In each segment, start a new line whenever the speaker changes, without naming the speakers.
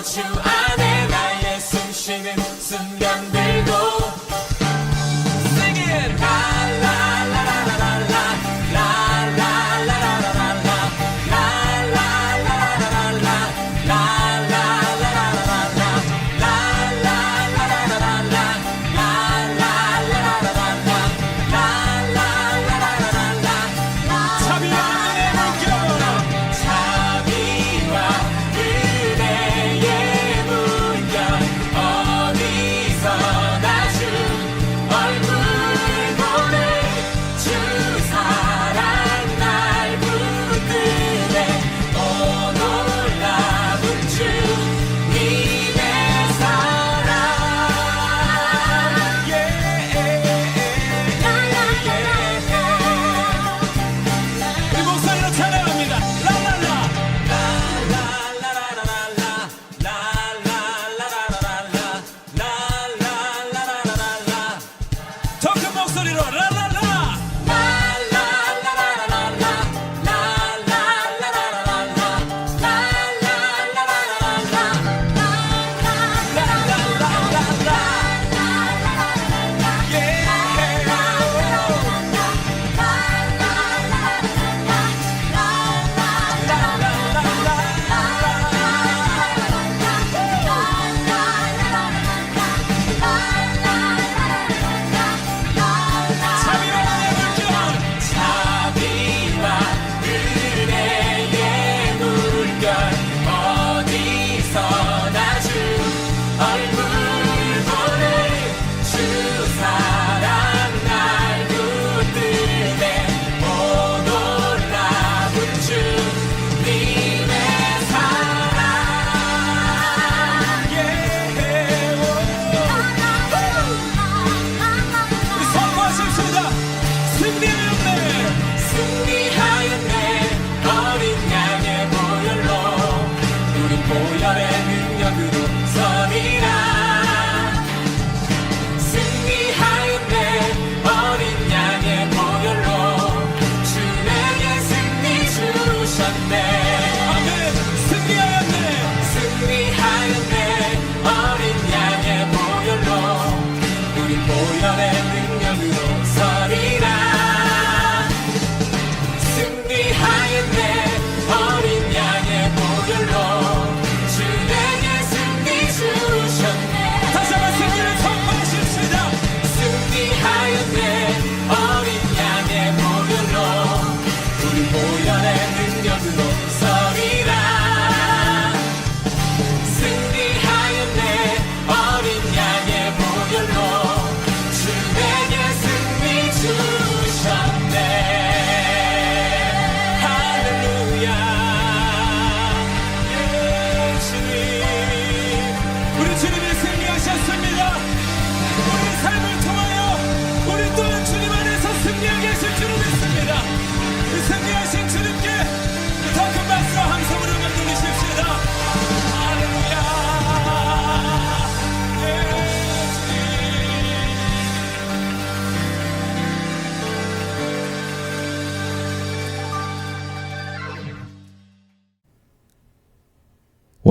주 안에 나의 숨쉬는 순간들도 Sing it!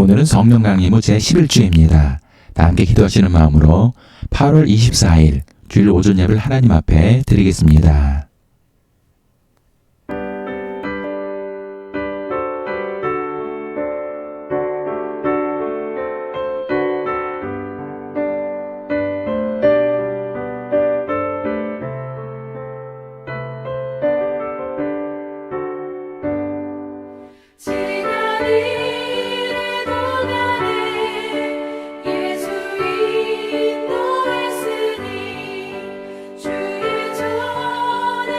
오늘은 성령 강림후 제11주입니다. 다 함께 기도하시는 마음으로 8월 24일 주일 오전 예배를 하나님 앞에 드리겠습니다.
주의 전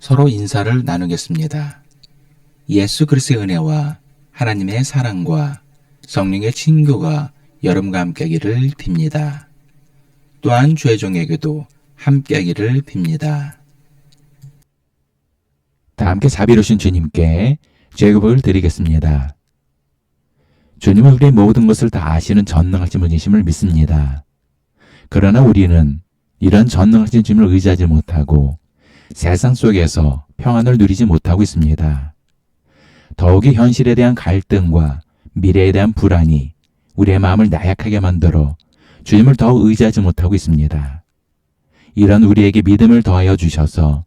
서로 인사를 나누겠습니다. 예수 그리스도의 은혜와 하나님의 사랑과 성령의 친교가 여러분과 함께하기를 빕니다. 또한 주의 종에게도 함께하기를 빕니다. 다 함께 자비로우신 주님께 제급을 드리겠습니다. 주님은 우리의 모든 것을 다 아시는 전능하신 분이심을 믿습니다. 그러나 우리는 이런 전능하신 주님을 의지하지 못하고 세상 속에서 평안을 누리지 못하고 있습니다. 더욱이 현실에 대한 갈등과 미래에 대한 불안이 우리의 마음을 나약하게 만들어 주님을 더욱 의지하지 못하고 있습니다. 이런 우리에게 믿음을 더하여 주셔서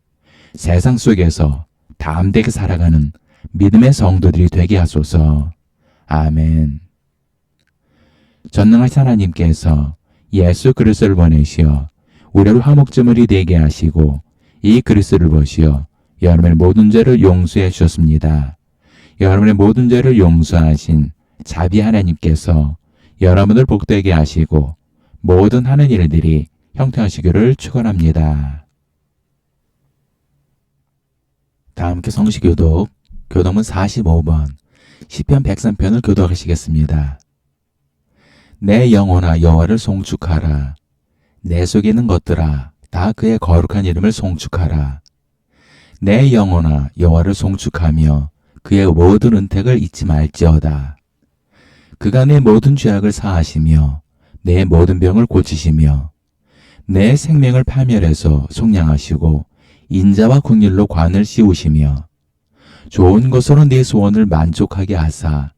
세상 속에서 담대하게 살아가는 믿음의 성도들이 되게 하소서. 아멘. 전능하신 하나님께서 예수 그리스도를 보내시어 우리를 화목제물이 되게 하시고 이 그리스도를 보시어 여러분의 모든 죄를 용서해 주셨습니다. 여러분의 모든 죄를 용서하신 자비 하나님께서 여러분을 복되게 하시고 모든 하는 일들이 형통하시기를 축원합니다. 다 함께 성시교독 교독문 45번 시편 103편을 교독하시겠습니다. 내 영혼아 여호와를 송축하라. 내 속에 있는 것들아 다 그의 거룩한 이름을 송축하라. 내 영혼아 여호와를 송축하며 그의 모든 은택을 잊지 말지어다. 그가 내 모든 죄악을 사하시며 내 모든 병을 고치시며 내 생명을 파멸해서 속량하시고 인자와 긍휼로 관을 씌우시며 좋은 것으로 내 소원을 만족하게 하사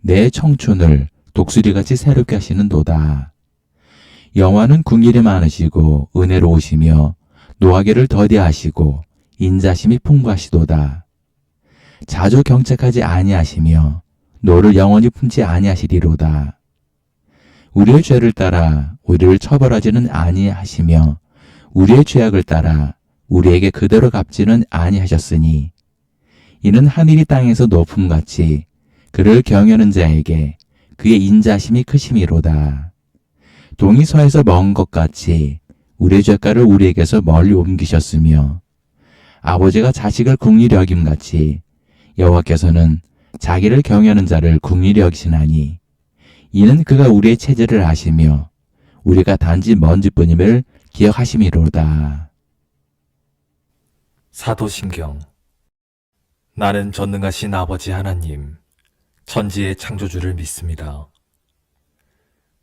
내 청춘을 독수리같이 새롭게 하시는도다. 여호와는 긍휼이 많으시고 은혜로우시며 노하기를 더디하시고 인자심이 풍부하시도다. 자주 경책하지 아니하시며 노를 영원히 품지 아니하시리로다. 우리의 죄를 따라 우리를 처벌하지는 아니하시며 우리의 죄악을 따라 우리에게 그대로 갚지는 아니하셨으니 이는 하늘이 땅에서 높음같이 그를 경외하는 자에게 그의 인자심이 크심이로다. 동이 서에서 먼 것 같이 우리의 죄가를 우리에게서 멀리 옮기셨으며 아버지가 자식을 긍휼히 여김같이 여호와께서는 자기를 경외하는 자를 긍휼히 여기시나니 이는 그가 우리의 체질을 아시며 우리가 단지 먼지뿐임을 기억하심이로다.
사도신경. 나는 전능하신 아버지 하나님, 천지의 창조주를 믿습니다.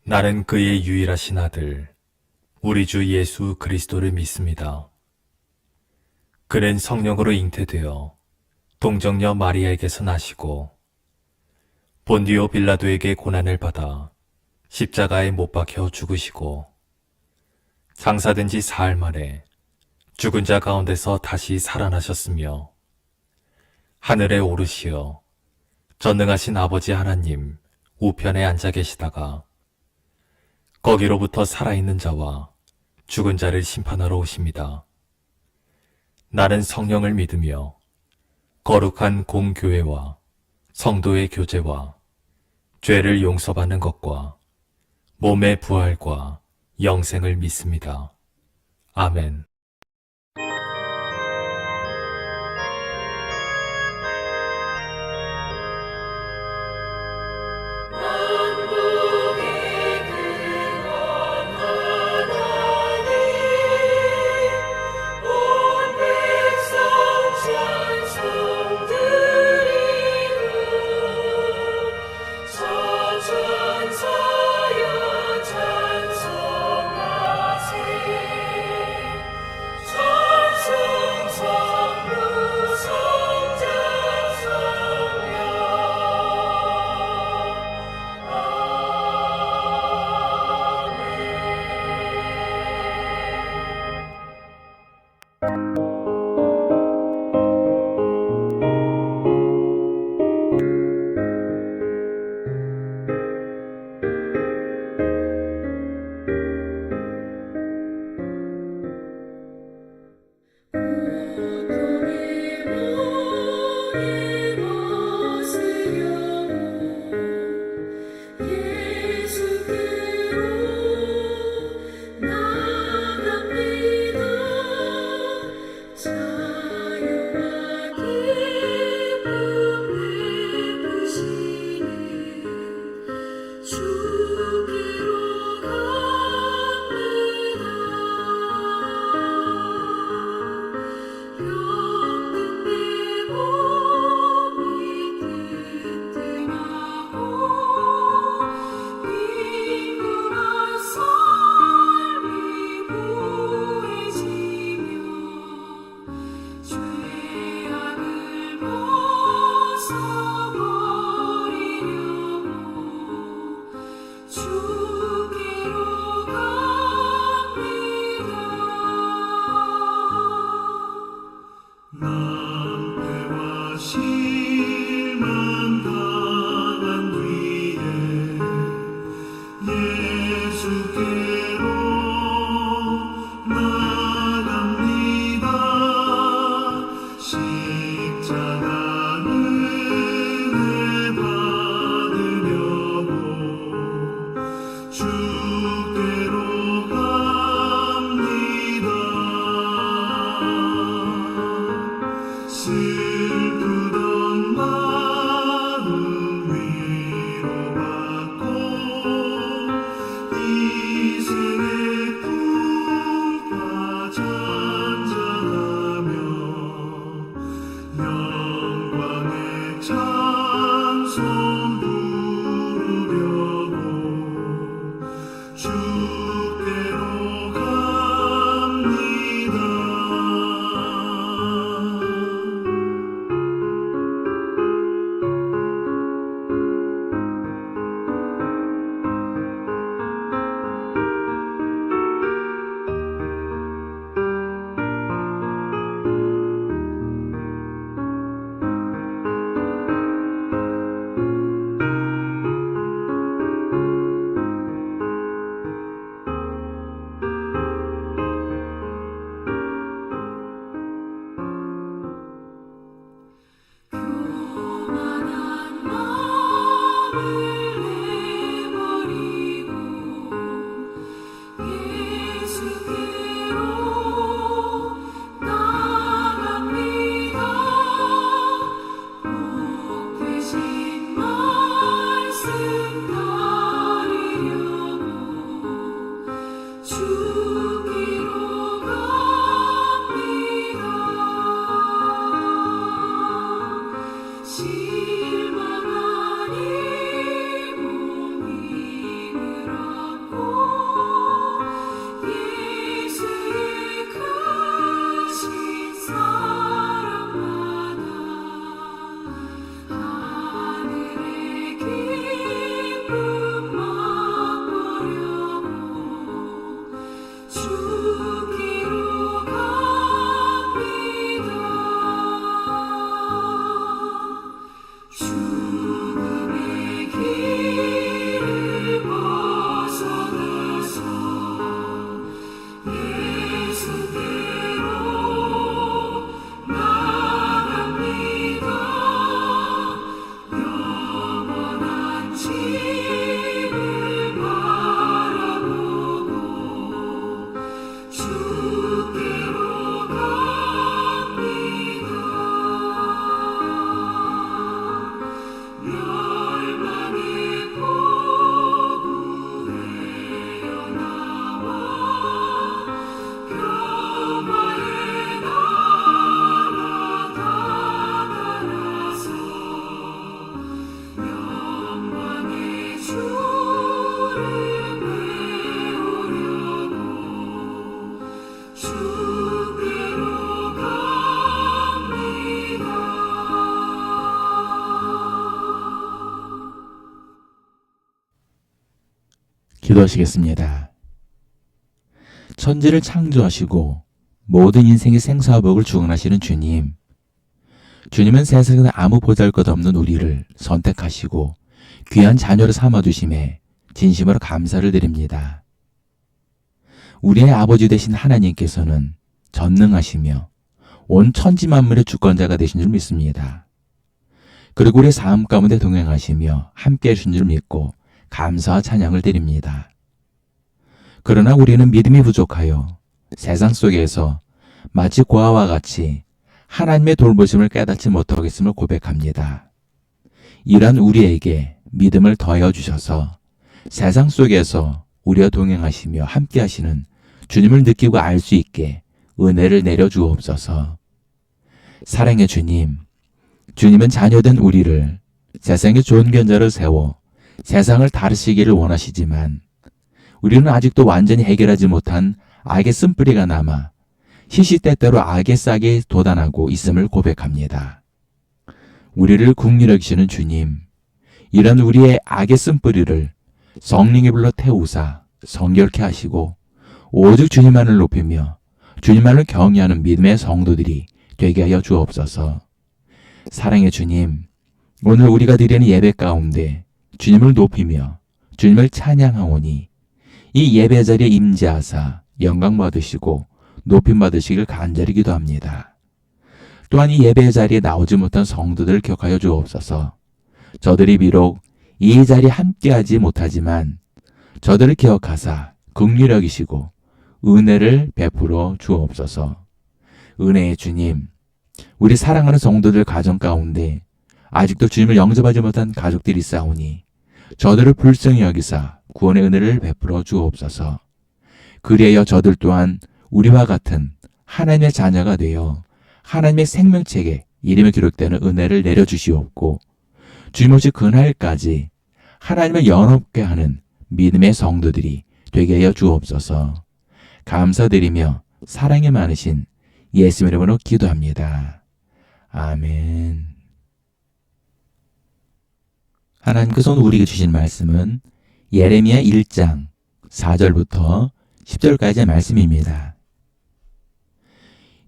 나는 그의 유일하신 아들, 우리 주 예수 그리스도를 믿습니다. 그는 성령으로 잉태되어 동정녀 마리아에게서 나시고 본디오 빌라도에게 고난을 받아 십자가에 못 박혀 죽으시고 장사된 지 사흘 만에 죽은 자 가운데서 다시 살아나셨으며 하늘에 오르시어 전능하신 아버지 하나님 우편에 앉아 계시다가 거기로부터 살아있는 자와 죽은 자를 심판하러 오십니다. 나는 성령을 믿으며 거룩한 공교회와 성도의 교제와 죄를 용서받는 것과 몸의 부활과 영생을 믿습니다. 아멘.
나갑니다 자유 실망 당한 뒤에 예수께로 나갑니다. 십자가 은혜 받으려고 주께로 갑니다. 슬프던 마음 위로받고 이생의 품가 잔잔하며 영광의 찬송 부르려고 주께로 갑니다.
교만한 마음을 내버리고 예수께로 나갑니다. 복 되신 말씀 따르려고 주께로 갑니다. 실망한 이 몸을 안고 예수의 크신 사랑마다 하늘의 기쁨 맛보려고 주께로 갑니다. 죽음의 길을 벗어나서 예수께로 나갑니다. 영원한 집을 바라보고 주께로 갑니다. 멸망의 포구되어 나와 평화의 나라 다다라서 영광의 주를 배우려고 주께로 갑니다.
기도하시겠습니다. 천지를 창조하시고 모든 인생의 생사복을 주관하시는 주님. 주님은 세상에 아무 보잘것없는 우리를 선택하시고 귀한 자녀로 삼아주심에 진심으로 감사를 드립니다. 우리의 아버지 되신 하나님께서는 전능하시며 온 천지 만물의 주권자가 되신 줄 믿습니다. 그리고 우리의 삶 가운데 동행하시며 함께 하신 줄 믿고 감사와 찬양을 드립니다. 그러나 우리는 믿음이 부족하여 세상 속에서 마치 고아와 같이 하나님의 돌보심을 깨닫지 못하겠음을 고백합니다. 이런 우리에게 믿음을 더하여 주셔서 세상 속에서 우리와 동행하시며 함께 하시는 주님을 느끼고 알 수 있게 은혜를 내려주옵소서. 사랑의 주님, 주님은 자녀된 우리를 세상의 좋은 견자를 세워 세상을 다루시기를 원하시지만 우리는 아직도 완전히 해결하지 못한 악의 쓴뿌리가 남아 시시때때로 악의 싹이 돋아나고 있음을 고백합니다. 우리를 긍휼히 여기시는 주님, 이런 우리의 악의 쓴뿌리를 성령의 불로 태우사 성결케 하시고 오직 주님만을 높이며 주님만을 경외하는 믿음의 성도들이 되게 하여 주옵소서. 사랑의 주님, 오늘 우리가 드리는 예배 가운데 주님을 높이며 주님을 찬양하오니 이 예배 자리에 임재하사 영광 받으시고 높임 받으시길 간절히 기도합니다. 또한 이 예배 자리에 나오지 못한 성도들을 기억하여 주옵소서. 저들이 비록 이 자리에 함께하지 못하지만 저들을 기억하사 긍휼히 여기시고 은혜를 베풀어 주옵소서. 은혜의 주님, 우리 사랑하는 성도들 가정 가운데 아직도 주님을 영접하지 못한 가족들이 있사오니 저들을 불쌍히 여기사 구원의 은혜를 베풀어 주옵소서. 그리하여 저들 또한 우리와 같은 하나님의 자녀가 되어 하나님의 생명책에 이름이 기록되는 은혜를 내려주시옵고 주님 오실 그날까지 하나님을 영업게 하는 믿음의 성도들이 되게 하여 주옵소서. 감사드리며 사랑이 많으신 예수님 이름으로 기도합니다. 아멘. 하나님께서 우리에게 주신 말씀은 예레미야 1장 4절부터 10절까지의 말씀입니다.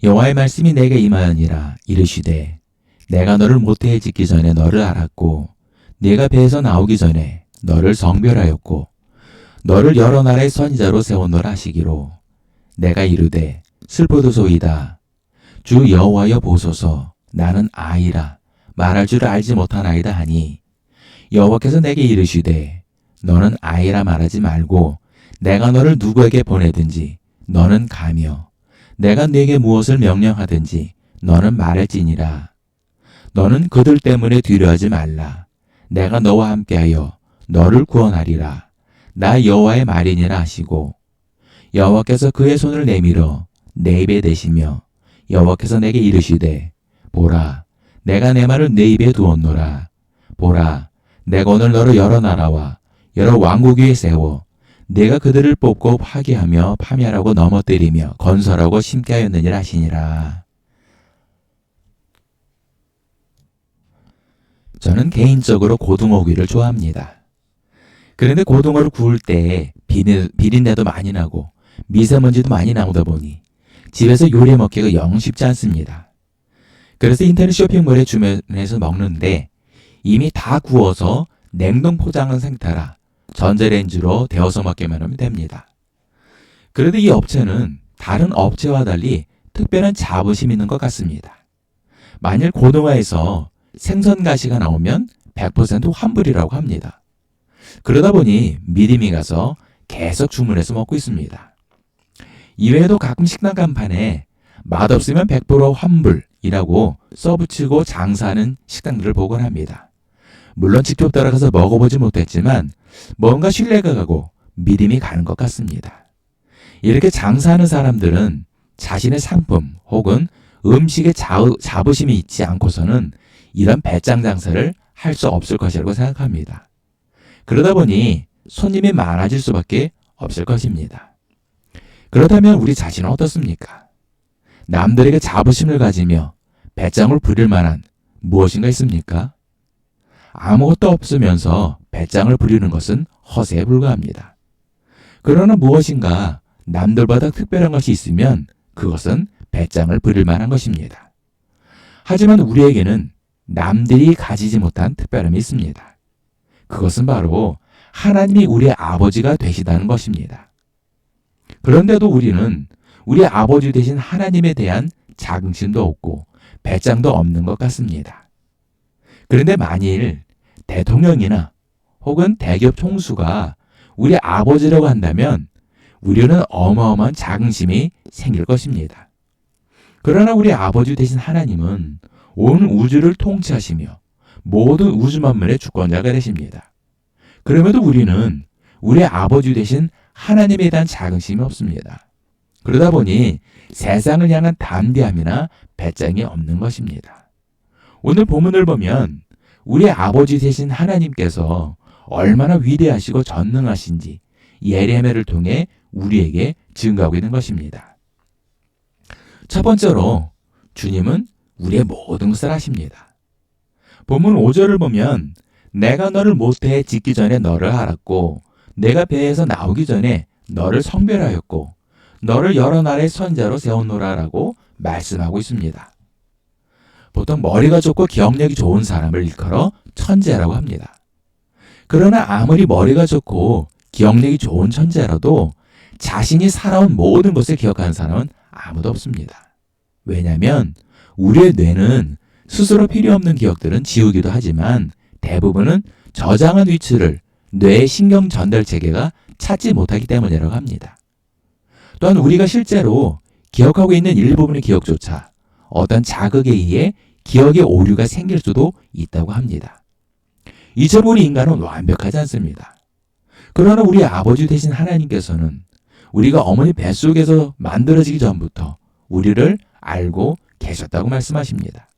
여호와의 말씀이 내게 임하였니라. 이르시되 내가 너를 모태에 짓기 전에 너를 알았고 네가 배에서 나오기 전에 너를 성별하였고 너를 여러 나라의 선지자로 세웠노라 하시기로 내가 이르되 슬프도소이다. 주 여호와여 보소서. 나는 아이라 말할 줄 알지 못하나이다 하니 여호와께서 내게 이르시되 너는 아이라 말하지 말고 내가 너를 누구에게 보내든지 너는 가며 내가 네게 무엇을 명령하든지 너는 말할지니라. 너는 그들 때문에 두려워하지 말라. 내가 너와 함께하여 너를 구원하리라. 나 여호와의 말이니라 하시고 여호와께서 그의 손을 내밀어 내 입에 대시며 여호와께서 내게 이르시되 보라 내가 내 말을 내 입에 두었노라. 보라 내가 오늘 너를 여러 나라와 여러 왕국 위에 세워 내가 그들을 뽑고 파괴하며 파멸하고 넘어뜨리며 건설하고 심게 하였느니라 하시니라. 저는 개인적으로 고등어구이를 좋아합니다. 그런데 고등어를 구울 때 비린내도 많이 나고 미세먼지도 많이 나오다 보니 집에서 요리해 먹기가 영 쉽지 않습니다. 그래서 인터넷 쇼핑몰에 주문해서 먹는데 이미 다 구워서 냉동 포장한 상태라 전자레인지로 데워서 먹기만 하면 됩니다. 그런데 이 업체는 다른 업체와 달리 특별한 자부심이 있는 것 같습니다. 만일 고등어에서 생선 가시가 나오면 100% 환불이라고 합니다. 그러다 보니 믿음이 가서 계속 주문해서 먹고 있습니다. 이외에도 가끔 식당 간판에 맛없으면 100% 환불이라고 써붙이고 장사하는 식당들을 보곤 합니다. 물론 직접 따라가서 먹어보지 못했지만 뭔가 신뢰가 가고 믿음이 가는 것 같습니다. 이렇게 장사하는 사람들은 자신의 상품 혹은 음식에 자부심이 있지 않고서는 이런 배짱 장사를 할 수 없을 것이라고 생각합니다. 그러다 보니 손님이 많아질 수밖에 없을 것입니다. 그렇다면 우리 자신은 어떻습니까? 남들에게 자부심을 가지며 배짱을 부릴 만한 무엇인가 있습니까? 아무것도 없으면서 배짱을 부리는 것은 허세에 불과합니다. 그러나 무엇인가 남들보다 특별한 것이 있으면 그것은 배짱을 부릴 만한 것입니다. 하지만 우리에게는 남들이 가지지 못한 특별함이 있습니다. 그것은 바로 하나님이 우리의 아버지가 되시다는 것입니다. 그런데도 우리는 우리 아버지 되신 하나님에 대한 자긍심도 없고 배짱도 없는 것 같습니다. 그런데 만일 대통령이나 혹은 대기업 총수가 우리 아버지라고 한다면 우리는 어마어마한 자긍심이 생길 것입니다. 그러나 우리 아버지 되신 하나님은 온 우주를 통치하시며 모든 우주 만물의 주권자가 되십니다. 그럼에도 우리는 우리 아버지 되신 하나님에 대한 자긍심이 없습니다. 그러다 보니 세상을 향한 담대함이나 배짱이 없는 것입니다. 오늘 본문을 보면 우리 아버지 되신 하나님께서 얼마나 위대하시고 전능하신지 예레미야를 통해 우리에게 증거하고 있는 것입니다. 첫 번째로 주님은 우리의 모든 것을 아십니다. 본문 5절을 보면 내가 너를 모태에 짓기 전에 너를 알았고 내가 배에서 나오기 전에 너를 성별하였고 너를 여러 나라의 선자로 세웠노라라고 말씀하고 있습니다. 보통 머리가 좋고 기억력이 좋은 사람을 일컬어 천재라고 합니다. 그러나 아무리 머리가 좋고 기억력이 좋은 천재라도 자신이 살아온 모든 것을 기억하는 사람은 아무도 없습니다. 왜냐하면 우리의 뇌는 스스로 필요 없는 기억들은 지우기도 하지만 대부분은 저장한 위치를 뇌의 신경 전달 체계가 찾지 못하기 때문이라고 합니다. 또한 우리가 실제로 기억하고 있는 일부분의 기억조차 어떤 자극에 의해 기억의 오류가 생길 수도 있다고 합니다. 이처럼 우리 인간은 완벽하지 않습니다. 그러나 우리 아버지 되신 하나님께서는 우리가 어머니 뱃속에서 만들어지기 전부터 우리를 알고 계셨다고 말씀하십니다.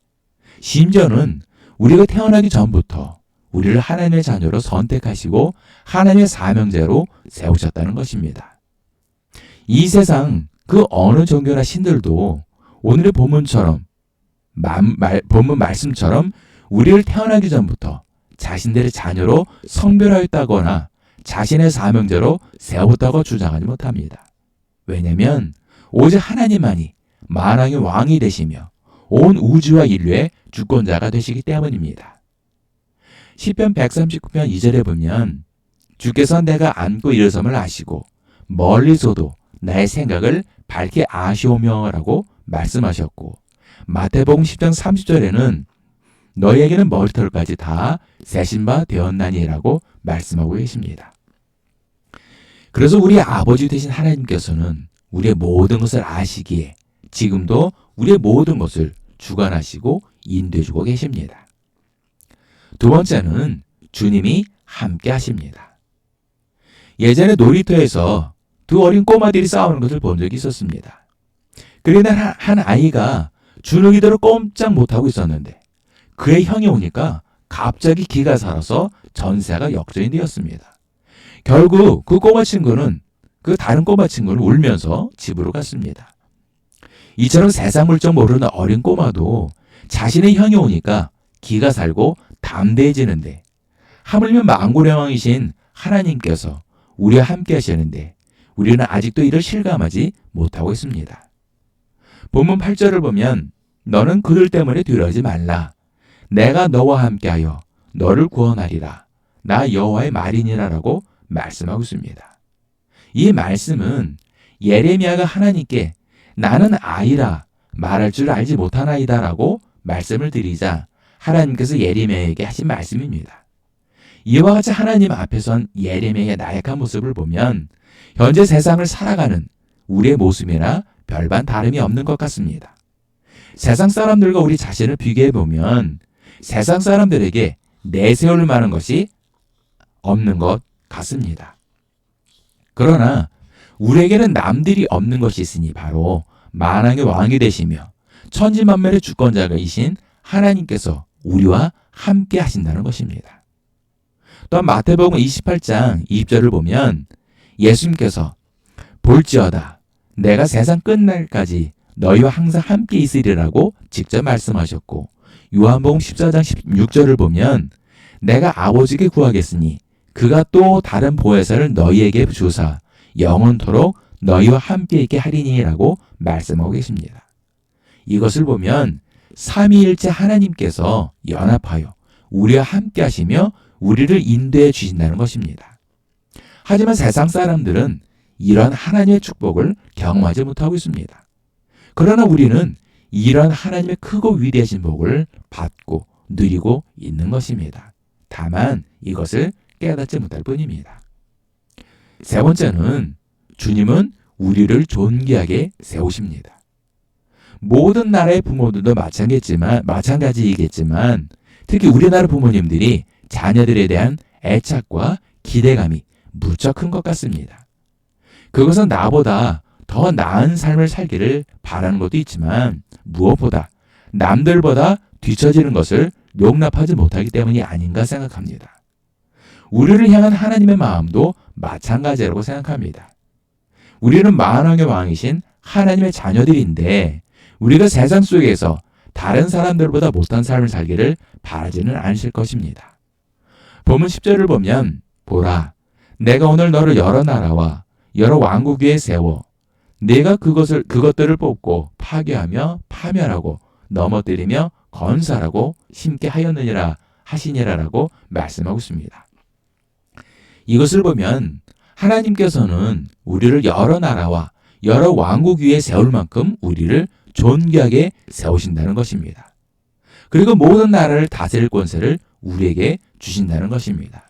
심지어는 우리가 태어나기 전부터 우리를 하나님의 자녀로 선택하시고 하나님의 사명자로 세우셨다는 것입니다. 이 세상 그 어느 종교나 신들도 오늘의 본문 말씀처럼 우리를 태어나기 전부터 자신들의 자녀로 성별하였다거나 자신의 사명자로 세웠다고 주장하지 못합니다. 왜냐하면 오직 하나님만이 만왕의 왕이 되시며 온 우주와 인류의 주권자가 되시기 때문입니다. 시편 139편 2절에 보면 주께서 내가 앉고 일어섬을 아시고 멀리서도 나의 생각을 밝게 아시오며라고 말씀하셨고 마태복음 10장 30절에는 너희에게는 머리털까지 다 세신 바 되었나니라고 말씀하고 계십니다. 그래서 우리 아버지 되신 하나님께서는 우리의 모든 것을 아시기에 지금도 우리의 모든 것을 주관하시고 인도해주고 계십니다. 두 번째는 주님이 함께 하십니다. 예전에 놀이터에서 두 어린 꼬마들이 싸우는 것을 본 적이 있었습니다. 그러나 한 아이가 주눅이대로 꼼짝 못하고 있었는데 그의 형이 오니까 갑자기 기가 살아서 전세가 역전이 되었습니다. 결국 그 꼬마 친구는 그 다른 꼬마 친구를 울면서 집으로 갔습니다. 이처럼 세상 물정 모르는 어린 꼬마도 자신의 형이 오니까 기가 살고 담대해지는데 하물며 만군의 왕이신 하나님께서 우리와 함께 하시는데 우리는 아직도 이를 실감하지 못하고 있습니다. 본문 8절을 보면 너는 그들 때문에 두려워하지 말라. 내가 너와 함께하여 너를 구원하리라. 나 여호와의 말이니라라고 말씀하고 있습니다. 이 말씀은 예레미야가 하나님께 나는 아이라 말할 줄 알지 못하나이다 라고 말씀을 드리자 하나님께서 예레미야에게 하신 말씀입니다. 이와 같이 하나님 앞에 선 예레미야의 나약한 모습을 보면 현재 세상을 살아가는 우리의 모습이나 별반 다름이 없는 것 같습니다. 세상 사람들과 우리 자신을 비교해 보면 세상 사람들에게 내세울 만한 것이 없는 것 같습니다. 그러나 우리에게는 남들이 없는 것이 있으니 바로 만왕의 왕이 되시며 천지만물의 주권자이신 하나님께서 우리와 함께 하신다는 것입니다. 또한 마태복음 28장 20절을 보면 예수님께서 볼지어다 내가 세상 끝날까지 너희와 항상 함께 있으리라고 직접 말씀하셨고 요한복음 14장 16절을 보면 내가 아버지께 구하겠으니 그가 또 다른 보혜사를 너희에게 주사 영원토록 너희와 함께 있게 하리니라고 말씀하고 계십니다. 이것을 보면 삼위일체 하나님께서 연합하여 우리와 함께 하시며 우리를 인도해 주신다는 것입니다. 하지만 세상 사람들은 이런 하나님의 축복을 경험하지 못하고 있습니다. 그러나 우리는 이런 하나님의 크고 위대하신 복을 받고 누리고 있는 것입니다. 다만 이것을 깨닫지 못할 뿐입니다. 세 번째는 주님은 우리를 존귀하게 세우십니다. 모든 나라의 부모들도 마찬가지이겠지만 특히 우리나라 부모님들이 자녀들에 대한 애착과 기대감이 무척 큰 것 같습니다. 그것은 나보다 더 나은 삶을 살기를 바라는 것도 있지만 무엇보다 남들보다 뒤처지는 것을 용납하지 못하기 때문이 아닌가 생각합니다. 우리를 향한 하나님의 마음도 마찬가지라고 생각합니다. 우리는 만왕의 왕이신 하나님의 자녀들인데 우리가 세상 속에서 다른 사람들보다 못한 삶을 살기를 바라지는 않으실 것입니다. 본문 10절을 보면 보라 내가 오늘 너를 여러 나라와 여러 왕국 위에 세워 내가 그것들을 뽑고 파괴하며 파멸하고 넘어뜨리며 건설하고 심게 하였느니라 하시니라라고 말씀하고 있습니다. 이것을 보면 하나님께서는 우리를 여러 나라와 여러 왕국 위에 세울 만큼 우리를 존귀하게 세우신다는 것입니다. 그리고 모든 나라를 다스릴 권세를 우리에게 주신다는 것입니다.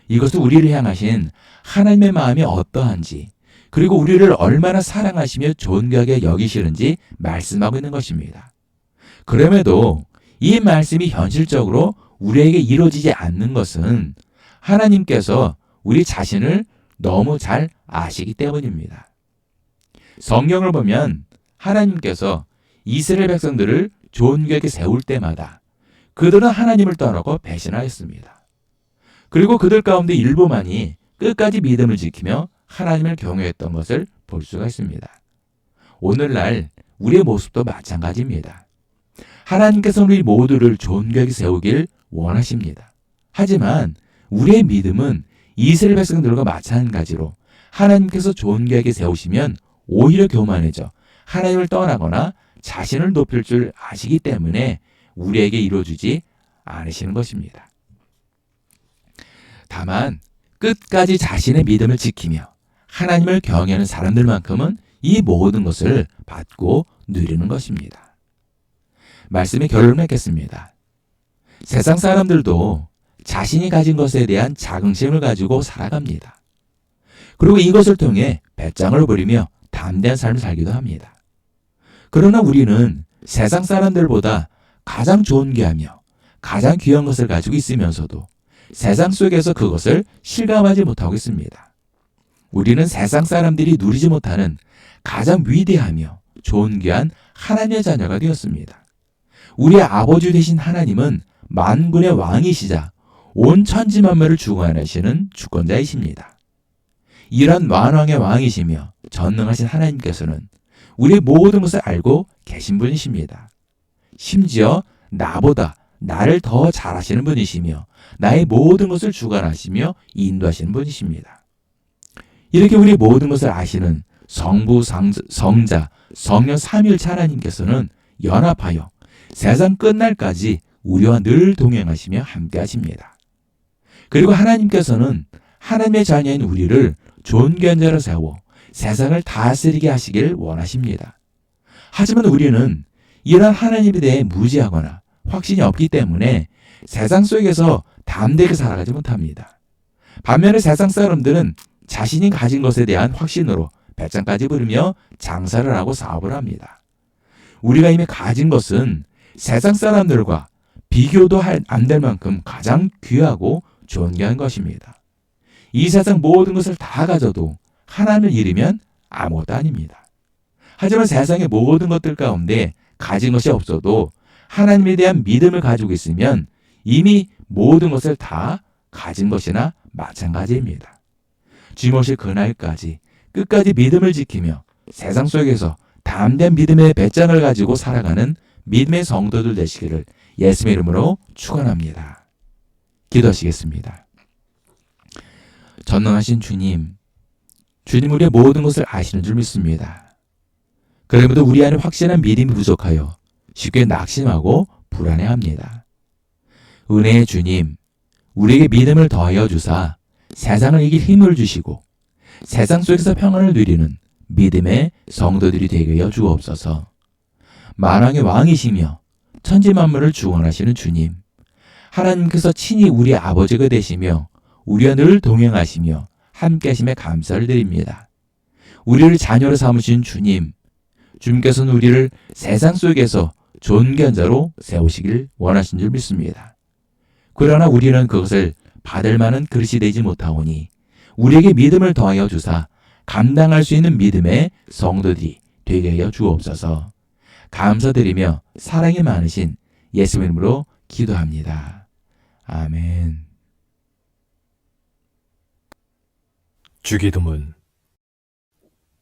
이것은 우리를 향하신 하나님의 마음이 어떠한지, 그리고 우리를 얼마나 사랑하시며 존귀하게 여기시는지 말씀하고 있는 것입니다. 그럼에도 이 말씀이 현실적으로 우리에게 이루어지지 않는 것은 하나님께서 우리 자신을 너무 잘 아시기 때문입니다. 성경을 보면 하나님께서 이스라엘 백성들을 존귀하게 세울 때마다 그들은 하나님을 떠나고 배신하였습니다. 그리고 그들 가운데 일부만이 끝까지 믿음을 지키며 하나님을 경외했던 것을 볼 수가 있습니다. 오늘날 우리의 모습도 마찬가지입니다. 하나님께서는 우리 모두를 존귀하게 세우길 원하십니다. 하지만 우리의 믿음은 이스라엘 백성들과 마찬가지로 하나님께서 존귀하게 세우시면 오히려 교만해져 하나님을 떠나거나 자신을 높일 줄 아시기 때문에 우리에게 이루어주지 않으시는 것입니다. 다만 끝까지 자신의 믿음을 지키며 하나님을 경외하는 사람들만큼은 이 모든 것을 받고 누리는 것입니다. 말씀의 결론을 맺겠습니다. 세상 사람들도 자신이 가진 것에 대한 자긍심을 가지고 살아갑니다. 그리고 이것을 통해 배짱을 부리며 담대한 삶을 살기도 합니다. 그러나 우리는 세상 사람들보다 가장 존귀하며 가장 귀한 것을 가지고 있으면서도 세상 속에서 그것을 실감하지 못하고 있습니다. 우리는 세상 사람들이 누리지 못하는 가장 위대하며 존귀한 하나님의 자녀가 되었습니다. 우리의 아버지 되신 하나님은 만군의 왕이시자 온 천지 만물을 주관하시는 주권자이십니다. 이런 만왕의 왕이시며 전능하신 하나님께서는 우리의 모든 것을 알고 계신 분이십니다. 심지어 나보다 나를 더 잘 아시는 분이시며 나의 모든 것을 주관하시며 인도하시는 분이십니다. 이렇게 우리 모든 것을 아시는 성부, 성자, 성령 삼위일체 하나님께서는 연합하여 세상 끝날까지 우리와 늘 동행하시며 함께 하십니다. 그리고 하나님께서는 하나님의 자녀인 우리를 존귀한 자로 세워 세상을 다스리게 하시길 원하십니다. 하지만 우리는 이러한 하나님에 대해 무지하거나 확신이 없기 때문에 세상 속에서 담대하게 살아가지 못합니다. 반면에 세상 사람들은 자신이 가진 것에 대한 확신으로 배짱까지 부르며 장사를 하고 사업을 합니다. 우리가 이미 가진 것은 세상 사람들과 비교도 안 될 만큼 가장 귀하고 존귀한 것입니다. 이 세상 모든 것을 다 가져도 하나님을 잃으면 아무것도 아닙니다. 하지만 세상의 모든 것들 가운데 가진 것이 없어도 하나님에 대한 믿음을 가지고 있으면 이미 모든 것을 다 가진 것이나 마찬가지입니다. 주님 오실 그날까지 끝까지 믿음을 지키며 세상 속에서 담대한 믿음의 배짱을 가지고 살아가는 믿음의 성도들 되시기를 예수의 이름으로 축원합니다. 기도하시겠습니다. 전능하신 주님, 주님 우리의 모든 것을 아시는 줄 믿습니다. 그럼에도 우리 안에 확실한 믿음이 부족하여 쉽게 낙심하고 불안해합니다. 은혜의 주님, 우리에게 믿음을 더하여 주사 세상을 이길 힘을 주시고 세상 속에서 평안을 누리는 믿음의 성도들이 되게 하여 주옵소서. 만왕의 왕이시며 천지 만물을 주관하시는 주님, 하나님께서 친히 우리의 아버지가 되시며 우리와 늘 동행하시며 함께하심에 감사를 드립니다. 우리를 자녀로 삼으신 주님, 주님께서는 우리를 세상 속에서 존귀한 자로 세우시길 원하신 줄 믿습니다. 그러나 우리는 그것을 받을 만한 그릇이 되지 못하오니 우리에게 믿음을 더하여 주사 감당할 수 있는 믿음의 성도들이 되게 하여 주옵소서. 감사드리며 사랑이 많으신 예수의 이름으로 기도합니다. 아멘.
주기도문.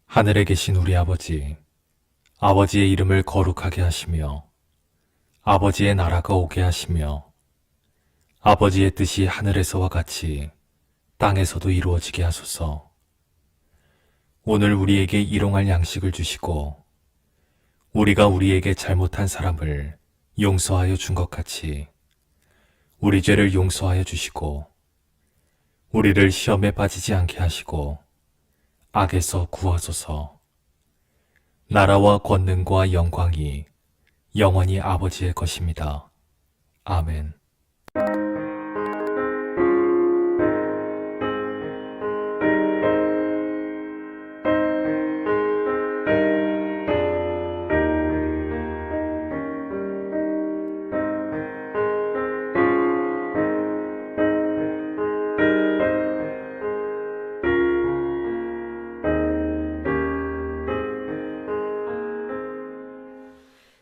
하늘에 계신 우리 아버지, 아버지의 이름을 거룩하게 하시며 아버지의 나라가 오게 하시며 아버지의 뜻이 하늘에서와 같이 땅에서도 이루어지게 하소서. 오늘 우리에게 일용할 양식을 주시고 우리가 우리에게 잘못한 사람을 용서하여 준 것 같이 우리 죄를 용서하여 주시고 우리를 시험에 빠지지 않게 하시고 악에서 구하소서. 나라와 권능과 영광이 영원히 아버지의 것입니다. 아멘.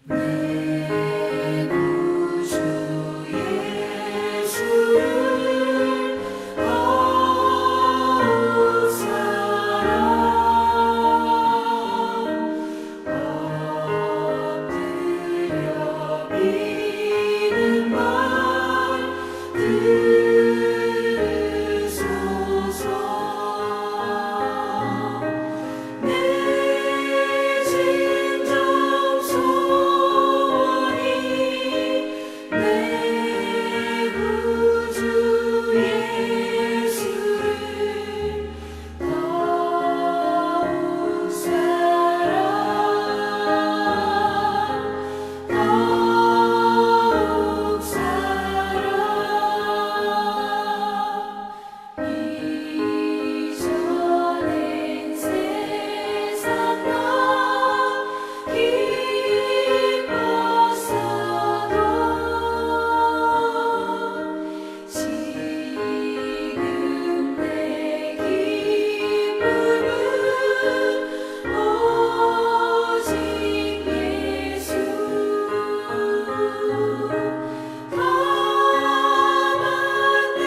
내 구주 예수를 아우 사랑 엎드려 비는 말 들으소서. 내 진정 소원이 내 구주 예수를 더욱 사랑 더욱 사랑 이전엔 세상 나 기뻤어도 지금 내 기쁨은 오직 예수. 다만 내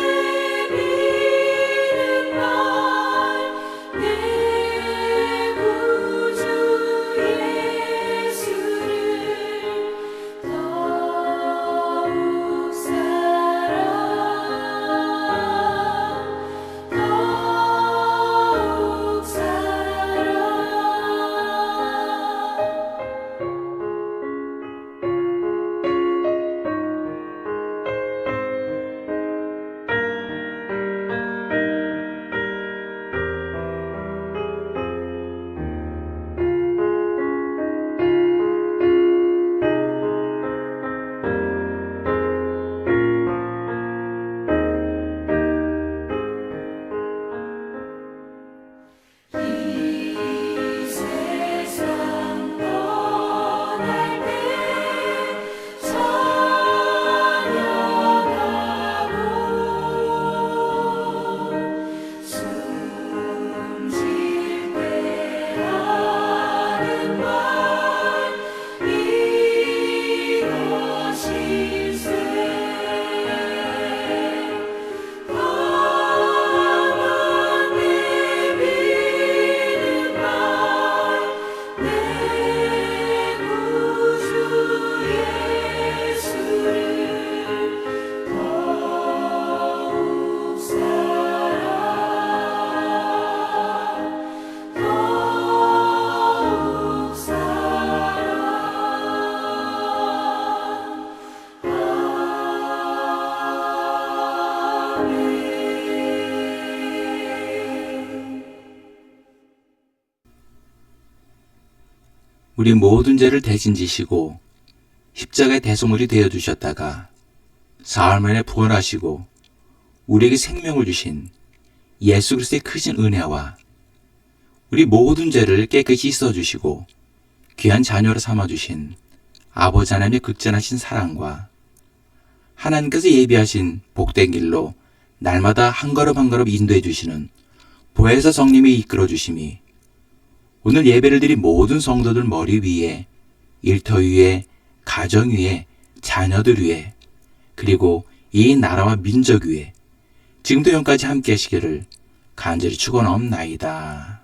믿는 말 내 구주 예수를 더욱 사랑 더욱 사랑. 이 세상 떠날 때 찬양하고 숨질 때 하는 말 이것일세. 다만 내 믿는 말 내 구주 예수를 더욱 사랑 더욱 사랑. 아멘.
우리 모든 죄를 대신 지시고 십자가의 대속물이 되어 주셨다가 사흘 만에 부활하시고 우리에게 생명을 주신 예수 그리스도의 크신 은혜와 우리 모든 죄를 깨끗이 씻어주시고 귀한 자녀로 삼아주신 아버지 하나님의 극전하신 사랑과 하나님께서 예비하신 복된 길로 날마다 한 걸음 한 걸음 인도해 주시는 보혜사 성님이 이끌어 주심이 오늘 예배를 드린 모든 성도들 머리 위에, 일터 위에, 가정 위에, 자녀들 위에, 그리고 이 나라와 민족 위에 지금도 영까지 함께 하시기를 간절히 축원하옵나이다.